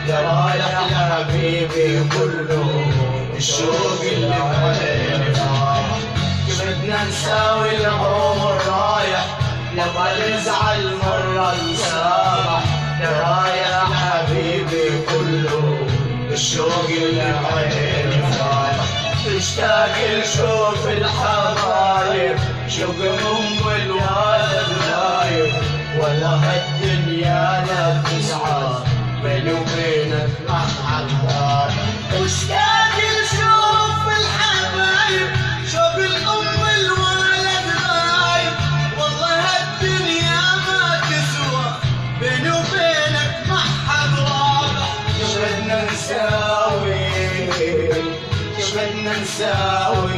ترى يا حبيبي كله الشوق اللي بعيني راح. بدنا نساوي العمر رايح نبغى نزعل مرة نسامح. ترى يا حبيبي كله الشوق اللي بعيني رايح. تشتاق لشوف الحبايب شوق ام الوالد غايب. والله هالدنيا لا تسعى بيني وبينك ما حد غايب. مشتاق لشوف الحبايب شوق الام الولد غايب. والله هالدنيا ما تسوى بيني وبينك ما حد رابح. شو بدنا نساوي شو بدنا نساوي